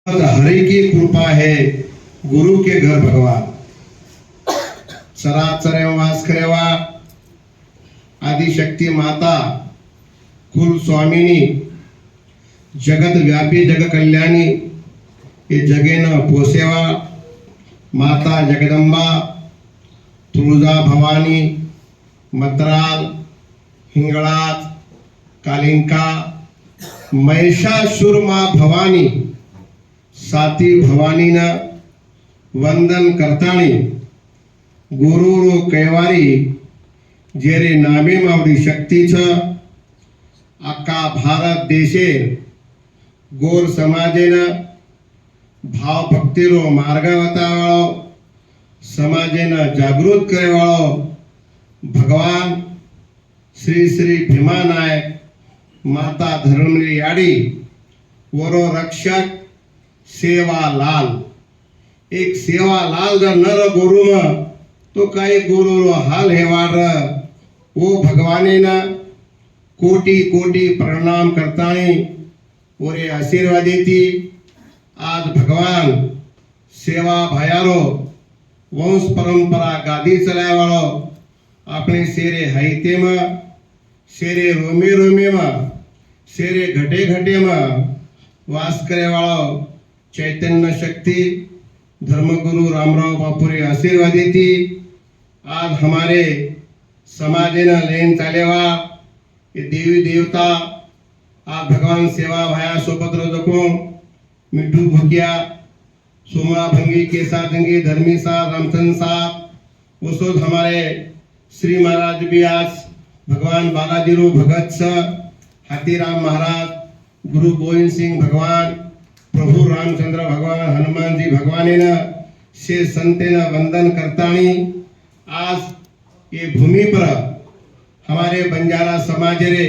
हरि की कृपा है गुरु के घर भगवान चराचर वास करेवा आदिशक्ती माता कुल स्वामिनी जगत व्यापी जग कल्याणी हे जगेन पोसेवा माता जगदंबा तुळजा भवानी मद्राल हिंगळाज कालिंका महिषासुर मा भवानी साती भवानीन वंदन करताणी गुरु कैवारी जेरे नामे मावडी शक्तीच अक्का भारत देशे गोर समाजेन भाव भक्तीरो मार्ग वतावाळो समाजेन जागृत करेवाळो भगवान श्री श्री भीमा नायक माता धर्मरी याडी वरो रक्षक सेवालाल एक सेवालाल जर नर गुरु तो काही गुरु हाल हे वार ओ भगवानेना कोटी कोटी प्रणाम करताणी ओरे आशीर्वाद देती आज भगवान सेवा भयारो वंश परंपरा गादी चलावाळो अपने शेरे हाइते में शेरे रोमे रोमे में शेरे घटे घटे में वास करे वाळो चैतन्य शक्ति धर्मगुरु रामराव बापुरे आशीर्वाद देती आज हमारे समाजे न लेन चालेवा ये देवी देवता आज भगवान सेवा भाया सोपत्र जको मिठू भुकिया सोमा भंगी केसा जंगी धर्मी सा रामचंद सा उसोद हमारे श्री महाराज भी आज भगवान बालाजी रो भगत स हाथीराम महाराज गुरु गोविंद सिंह भगवान प्रभु रामचंद्र भगवान हनुमान जी भगवाने न से संते न वंदन करताणी आज ये भूमि पर हमारे बंजारा समाज रे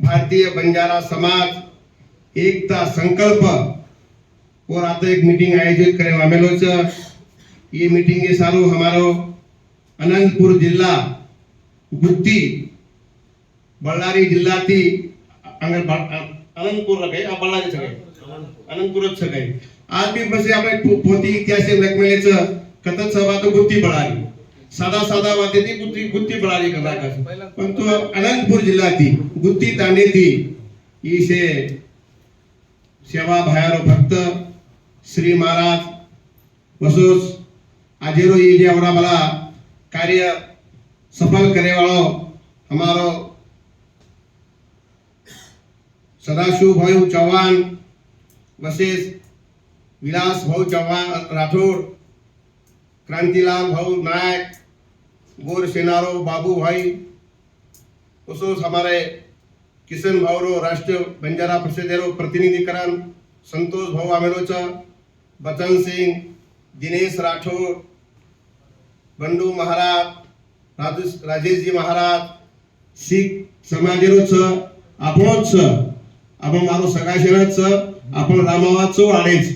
भारतीय बंजारा समाज एकता संकल्प और आता एक मीटिंग आयोजित करे आमेलो छ ये मीटिंग के सारू हमारो अनंतपुर जिल्हा गुत्ती बಳ್ಳारी जिल्हा थी अनंतपुर रखे बಳ್ಳारी सगळे अनंतपुरच सगळे आज भी बसे आपण पोती इतिहास लकमेलेच कथन सभा तो गुत्ती बळारी साधा साधा वाते ती गुत्ती बळारी कथा पण तो अनंतपुर जिल्हा थी गुत्ती तांडे थी इसे सेवा भायारो भक्त श्री महाराज वसोस आजेरो ये जे आवड़ा मला कार्य सफल करे वालो हमारो सदाशिव भाई चौहान वशिष विलास भाऊ चौहान राठौड़ क्रांतिलाल भाऊ नायक गोर सेनारो बाबू भाई उसोस हमारे किशन भाऊ राष्ट्रीय बंजारा परिषदेरो प्रतिनिधिकरण संतोष भाऊ आमेरोचा बचन सिंह दिनेश राठौड़ बंडू महाराज राजेश जी महाराज सिख समाजेरोच आपणोच आपण मारो सगाशेनच आपण रामावाचो आडेच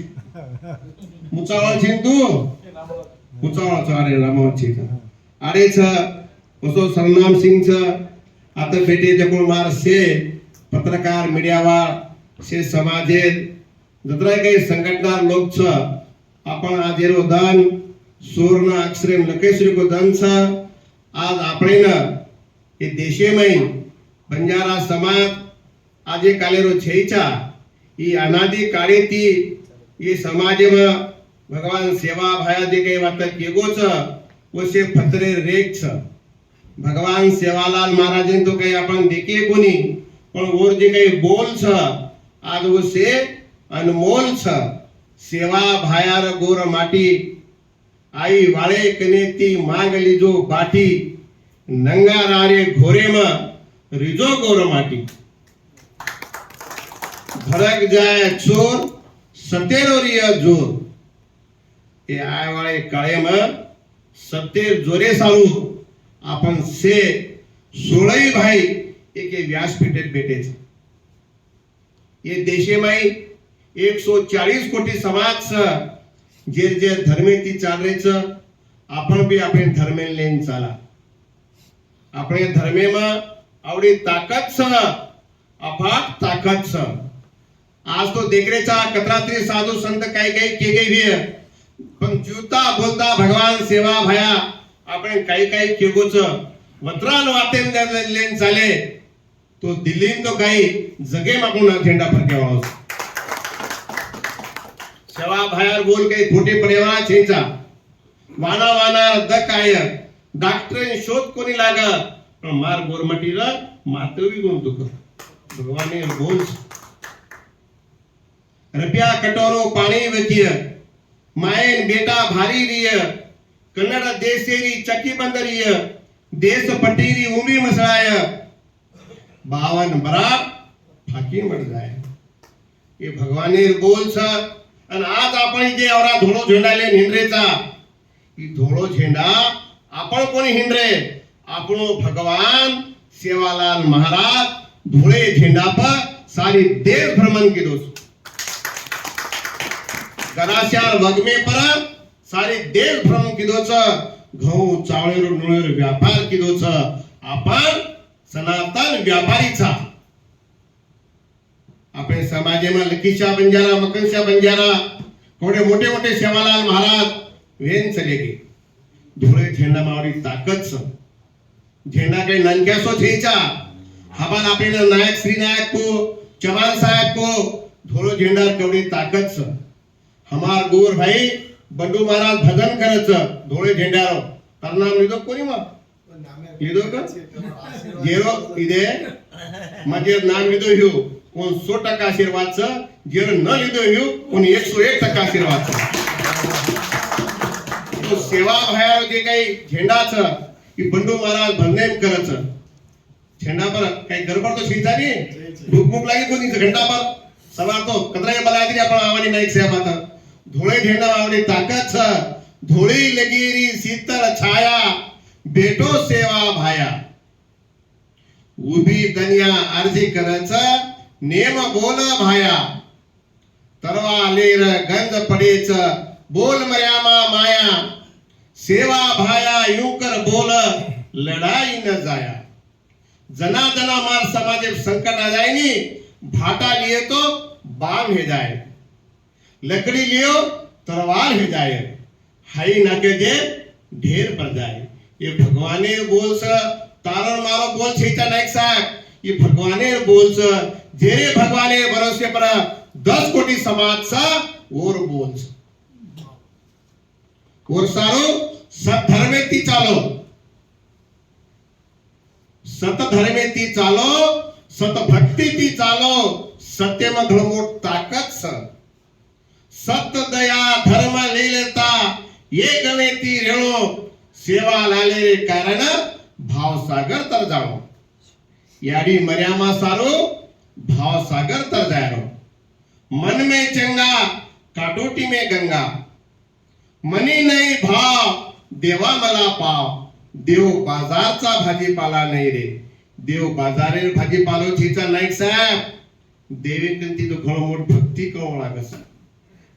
मुचावळ छिन तू मुचावळचो आडे रामावाची आडेच उसो सरनाम सिंह छ आता बेटे जकोण मार से पत्रकार मीडियावा से समाजे जत्रा काही संघटनार लोक छ आपण आजेरो दान सुवर्ण अक्षरे लकेश्वरी को दान छ आज આપણે न ये देशे में बंजारा समाज आजे कालेरो छेचा ये अनादि काळे ती ये समाज में भगवान सेवा भाया जे काही वात केगो छ वसे फतरे रेख छ भगवान सेवालाल महाराजन तो काही आपण देखे कोणी पण और जे काही बोल छ आज वसे अनमोल छ सेवा भायार गोर माटी आई वाळे कने ती मांगली जो बाटी नंगा रारे घोरे में रिजो गोर माटी भड़क जाए चोर सतेरोरिया जोर ये आय वाले काळे में सतेर जोरे सारू आपण से 16 भाई एक व्यासपीठेत बेटे ये देशे में 140 कोटी समाज जे जे धर्मे ती चालरेच आपण भी अपने धर्मे लेन चाला अपने धर्मे में आवडी ताकत छ अफाट ताकत छ आज तो देखरेचा कतरात्री साधू संत काही काही के गई पण जीवता बोलता भगवान सेवा भया आपण काही काही केगोच वत्रान वातेन लेन चाले तो दिल्लीन तो काही जगे मागून झेंडा फडकेवा सेवा भयार बोल काही खोटे पर्यावरण छेचा वाना वाना दकाय डॉक्टर शोध कोणी लागा पण मार गोरमटीला मातवी गुण दुख भगवाने बोल रुपया कटोरो पाणी वकिय मायन बेटा भारी रिय कन्नड देशेरी चक्की बंदरिय देश पटीरी उमी मसळाय 52 बरा फाकी मर जाय ये भगवाने बोल छ आणि आज आपण जे एवढा धोळो झेंडाले हिंद्रेचा ही धोळो झेंडा आपण कोणी हिंद्रे आपणो भगवान सेवालाल महाराज धोळे झेंडा पर सारी देश भ्रमण की दोस्त गराशार वगमे पर सारे देश भ्रमण की दोच घऊ चावळेर नुळेर व्यापार की दोच आपण सनातन व्यापारीचा आपण समाजेमा लकीशा बंजारा मकनशा बंजारा थोडे मोठे मोठे सेवालाल महाराज वेन चले गे धोळे झेंडा मावरी ताकद स झेंडा काही ननक्यासो छेचा हबान आपले नायक श्री नायक को चौहान साहब को धोळो झेंडा कवडी ताकद स हमार गोर भाई बंडू महाराज भजन करच धोळे झेंडारो तरनाम लिदो कोणी मग लिदो का जेरो इदे माझे नाम लिदो ह्यो कोण 100% आशीर्वाद च जेरो न लिदो ह्यो कोण 101% आशीर्वाद च तो सेवा भयारो जे काही झेंडा च की बंडू महाराज भजन करच झेंडा पर काही गडबड तो सीधा नहीं भूख लागी कोणी घंटा पर सवार तो कतराय बलायत्री आपण आवानी नाईक साहेब आता धोळे झेंडा आवडी ताकद छ धोळी लगीरी शीतल छाया बेटो सेवा भाया उभी दनिया अर्जी करच नेम बोल भाया तरवा लेर गंज पडेच बोल मर्यामा माया सेवा भाया यूं कर बोल लड़ाई न जाया जना जना मार समाजे संकट आ जाए नी भाटा लिए तो बाम हे जाए लकड़ी लियो तलवार हे जाए हाई नाके जे ढेर पड़ जाए ये भगवाने बोल स तारण मारो बोल छेचा नायक साहब ये भगवाने बोल स जेरे भगवाने भरोसे पर 10 कोटी समाज सा और बोल स और सारो सत धर्मे ती चालो सत धर्मे ती चालो सत भक्ति ती चालो सत्य में धर्मोट ताकत स सत्य दया धर्म लीलता ये गवेती रेणो सेवा लाले कारण भाव सागर तर जाओ याडी मर्यामा सारो भाव सागर तर जायो मन में चंगा काटोटी में गंगा मनी नहीं भाव देवा मला पाव देव बाजारचा भाजीपाला नाही रे देव बाजारे भाजीपालो छीचा नाईक साहेब देवे कंती तो घणो मोठ भक्ती करू लागस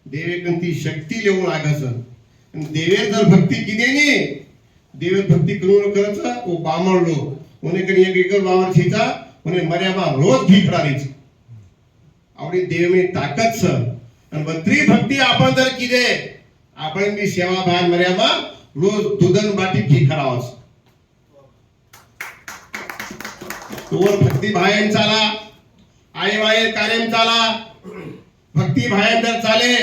देवे कंती शक्ती लेवू लागस आणि देवे जर भक्ती किदेनी देवे भक्ती करू करच ओ बामळलो ओने कणी एक एकर बावर छीचा ओने मर्यामा रोज घी खडारीच आवडी देव में ताकत स आणि बत्री भक्ती आपण जर किदे आपण बी सेवा भान मर्यामा रोज दुधन बाटी घी खरावस तोवर भक्ती भायन चाला आई वाये कार्यम चाला भक्ती भायन जर चाले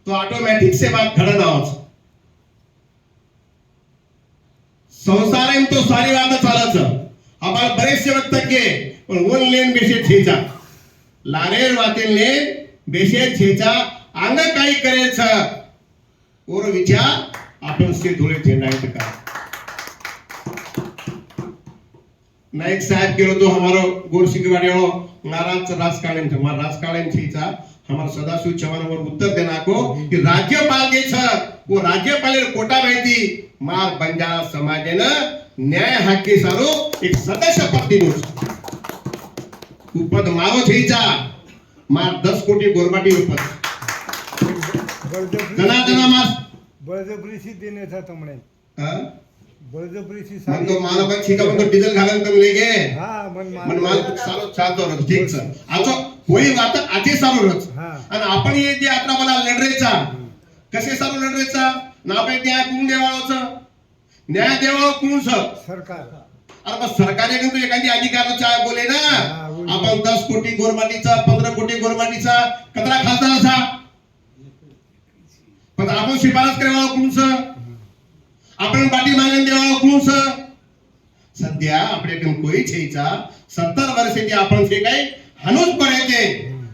तो ऑटोमॅटिक से बात घडन आवाज संसार तो सारी बात चालच आपण बरेचसे वक्त के पण वन लेन बेशे छेचा लारेर वातेन लेन बेशे छेचा अंग काही करे छ और विचार आपण से धोळे झेंडायत का नायक साहब केलो तो हमारो गोरसिकवाड़ी वालो नाराज राजकारण थे मार राजकारण छीचा हमार सदाशिव चव्हाण वर उत्तर देना को कि राज्यपाल जे छ वो राज्यपालेर कोटा माहिती मार बंजारा समाजेन न्याय हक्की सारो एक सदस्य पद दिनो उपद मारो छीचा मार 10 कोटी गोरबाटी उपद जना जना मार बळजबरीशी देणे था तुमने हां बळजबरीशी मन तो मानव छीका मन तो डीजल घालन तुम लेगे हां मन माल सारो चाहतो ठीक सर आजो कोई बात आते सारूच हा. आणि आपण हे जे आता मला लढरेचा कसे सारू लढरेचा ना पे न्याय कोण देवाळोच न्याय देवाळ कोण सरकार अरे मग सरकारने पण तो एखादी अधिकाराचा बोले ना हा, बोल. आपण 10 कोटी गोरमाटीचा 15 कोटी गोरमाटीचा कचरा खासदार असा पण आपण शिफारस करावा कोणच आपण पाठी मागून देवा कोणच सध्या आपल्याकडे कोई छेचा 70 वर्षाची आपण जे काही हनुज पडायचे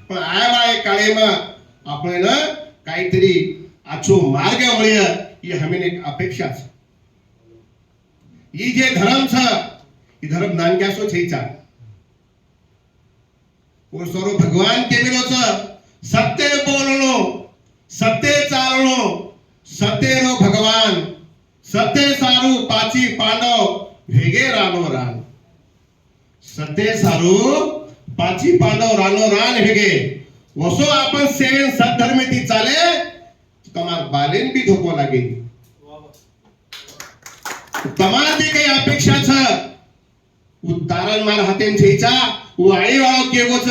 पण आय काळे मग आपण ना काहीतरी आछो मार्ग वळय ही हमें एक अपेक्षा छ ही जे धर्म छ ही धर्म नानक्यासो छेचा वो सर्व भगवान केमेलो छ सत्य बोलणो सत्य चालणो सत्य रो भगवान सत्य सारू पाची पांडव भेगे रानो रान सत्य सारू पाची पांडव रानो रान भेगे वसो आपण सेवन सद्धर्मेती चाले તમાર બાલેન બી ધોકો લાગે તમાર જે કઈ અપેક્ષા છે ઉતારણ માર હાથેમ છેચા उ आई वाळो केगो छ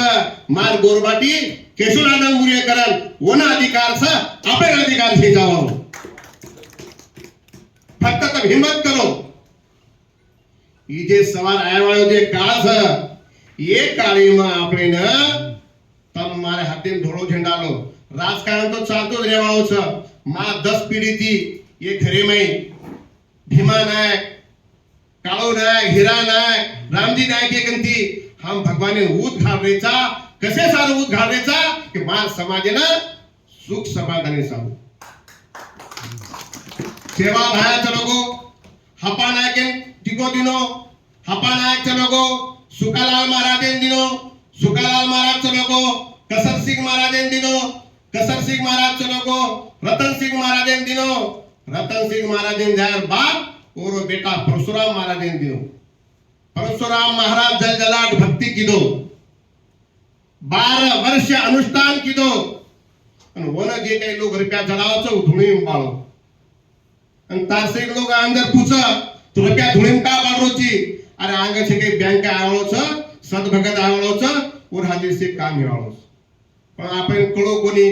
मार गोरबाटी केशुरानंद मुरे करन ओना अधिकार छ आपे अधिकार छे जावो फक्त तब हिम्मत करो ई जे सवार आया वाळो जे काळ छ ये काळी में આપણે ને તમ મારે હાથેમ ધોળો ઝંડા લો राजकारण तो चालतो रेवाळो छ मा 10 पीढ़ी थी ये घरे में भीमा नायक काळो नायक हिरा नायक रामजी नायक एक थी हम भगवान ने ऊत घालरेचा कसे सारू ऊत घालरेचा कि मार समाजेना सुख समाधानी सारू सेवा भाया चलोगो हपा नायक टिको दिनो हपा नायक चलोगो सुकालाल महाराज दिनो सुकालाल महाराज चलोगो कसर सिंह महाराज दिनो कसर सिंह महाराज चलोगो रतन सिंह महाराज दिनो रतन सिंह महाराज जायर बाप और बेटा परशुराम महाराज दिनो परशुराम महाराज जल जलाट भक्ति कीधो 12 वर्ष अनुष्ठान कीधो અને ઓના જે કઈ લોગ રૂપિયા જલાવો છો ધૂણી બાળો અને તારસે લોગ અંદર પૂછે તો રૂપિયા ધૂણી કા બાળો છી અરે આંગે છે કે બેંક આવળો છે સદભગત આવળો છે ઓર હાજર સે કામ આવળો છે પણ આપણે કળો કોની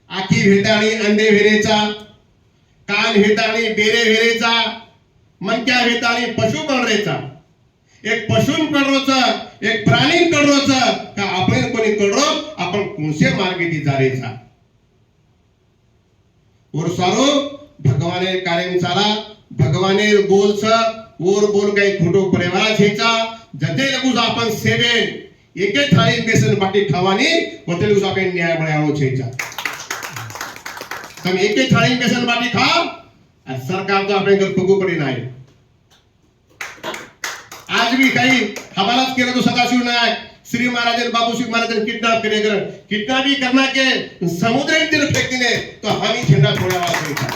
આખી વેતાણી અંડે વેરેचा कान वेताणी बेरे वेरेचा मनक्या वेताणी पशु पडरेचा एक पशुन कडरोचा एक प्राणी कडरोचा का आपण कोणी कडरो आपण कोणसे मार्गेती जारेचा और सारो भगवाने कार्यम चाला भगवाने बोलछ और बोल काही खोटो परिवार छेचा जते लगुज आपण सेवेन एके थाळी बेसन बाटी खावानी होते लगुज आपण न्याय मळ्याळो छेचा તમે એકે થાળી બેસન બાટી ખાઓ આ સરકાર તો આપણે ઘર પગુ પડી નાય आज भी कहीं हवालात केलं तो सदाशिव नायक श्री महाराज बाबू सिंह महाराज किडनैप करे कर किडनैप करना के समुद्र में फेंक दिने तो हम ही झंडा छोड़ा वाला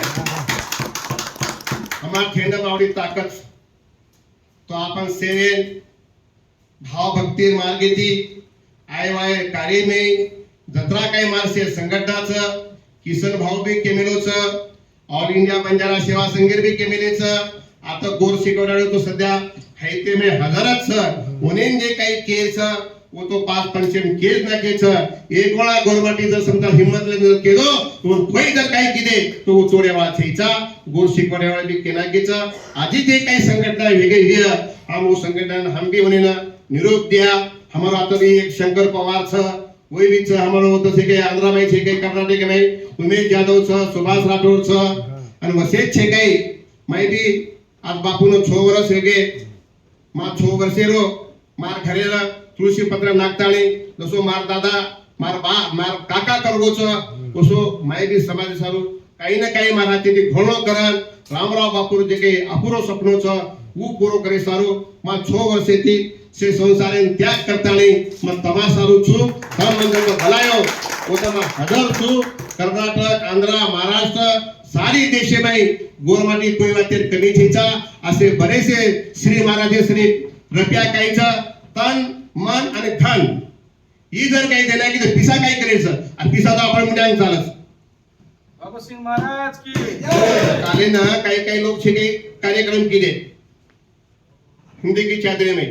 हमार झंडा मावडी ताकत तो आपण सेवेन भाव भक्ती मार्गेती आय वाय कार्य में जत्रा काही मारसे संघटनाचं किसन भाऊ बी केमेलोच ऑल इंडिया बंजारा सेवा संघेर बी केमेलेच आता गोर शिकवणारे तो सध्या हैते में हजारच उन्हें जे काही केस वो तो 5-5 केस ना केस एक वेळा गोरमाटी जर समजा हिम्मत ले केलो तो कोई जर काही किदे तो चोरेवा छेचा गोर शिकवणारे बी केना केचा आजी जे काही संघटना वेगळे हे हम वो संगठन हम भी उन्हें ना निरोप दिया हमारा तो भी एक शंकर पवार छ वही भी छ हमारो तो से के आंध्र में छे के कर्नाटक में उमेश यादव छ सुभाष राठौर छ અને વસે છે કઈ मैं भी आज बापूनो 6 वर्ष हेगे मा 6 वर्षेरो मार घरेला तुळशी पत्र नागताळी दसो मार दादा मार बा मार काका करगो छ ओसो मैं भी समाज सारू काही ना काही मारा ते घोळो करन रामराव बापूर जे के अपुरो सपनो छ वो पूरो करे सारू मा 6 वर्षेती से संसारे त्याग करताळी म तमा सारू छु धर्म मंदिर भलायो ओतमा हजर छु कर्नाटक आंध्र महाराष्ट्र सारी देशे में गोरमाटी कोई वातेर कमी छेचा असे बरेसे श्री महाराज श्री रुपया कायचा तन मन आणि धन ही जर काही देना की तर पिसा काय करायचं आणि पिसा तर आपण मुंड्यान चालच बाबा सिंह महाराज की काले ना काही लोग छे के कार्यक्रम किए हिंदी की चादरे में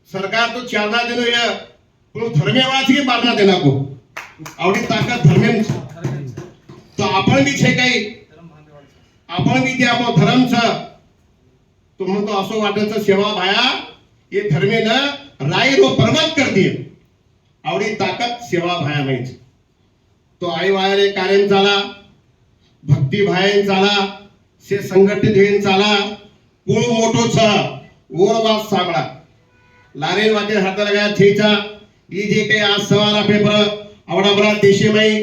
सरकार तो चालना दिनो या पण धर्मेवाची बारणा देना को आवडी ताकद धर्मेम तो आपण बी छे काही आपण बी ते आपो धर्म छ तो म्हणतो असो वाटचं सेवा भाया ये धर्मे न राई रो पर्वत कर दिए आवडी ताकद सेवा भाया माहिती तो आई वायरे कार्य चाला भक्ती भायन चाला से संघटित होईन चाला कुळ मोठो छ ओरवास सांगला लारेन वाटे हाताला गया थेचा ई जे काही आज सवारा पेपर आवडा बरा देशेमाई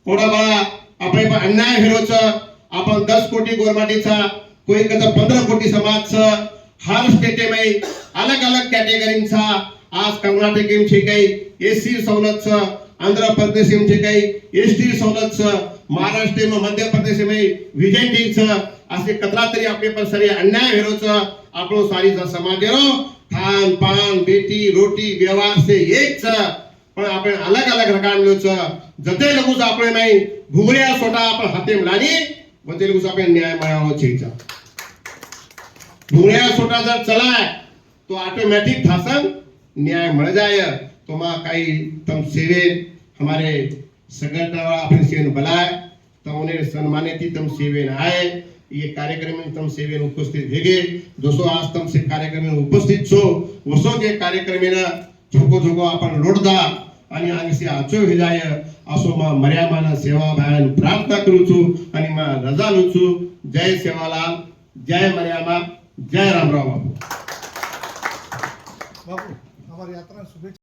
ओडा बरा आपण पण अन्याय हेरोच आपण 10 कोटी गोरमाटीचा कोई कदा 15 कोटी समाजचा हर स्टेटेमाई अलग अलग कॅटेगरीचा आज कर्नाटक एमचे काही एससी सवलत छ आंध्र प्रदेश एमचे काही एसटी सवलत छ महाराष्ट्र में मध्य प्रदेश में विजेंटी छ असे कतरा तरी आपले पर सरी अन्याय हेरोच आपलो सारी समाज हेरो खान पान बेटी रोटी व्यवहार से एक छ पण आपण अलग अलग रकाम लो छ जते लगूच आपले नाही घुगड्या सोटा आपण हाते लानी वते लगूच आपण न्याय मिळावो छेचा घुगड्या सोटा जर चलाय तो ऑटोमेटिक थासन न्याय मिल जाए तो मा काही तम सेवे हमारे संगठन अपन सेवन बुलाए तो उन्हें सम्मानित तम सेवन आए ये कार्यक्रम में तम सेवन उपस्थित भेगे दोस्तों आज तम से कार्यक्रम में उपस्थित छो वसो के कार्यक्रम में छोको छोको अपन लोडदा आणि आगे से आचो हे जाय असो मा मर्यादाना सेवा भान प्रार्थना करू छु आणि मा रजा लू छु जय सेवालाल जय मर्यादा जय रामराव बापू बापू हमारी यात्रा शुभेच्छा।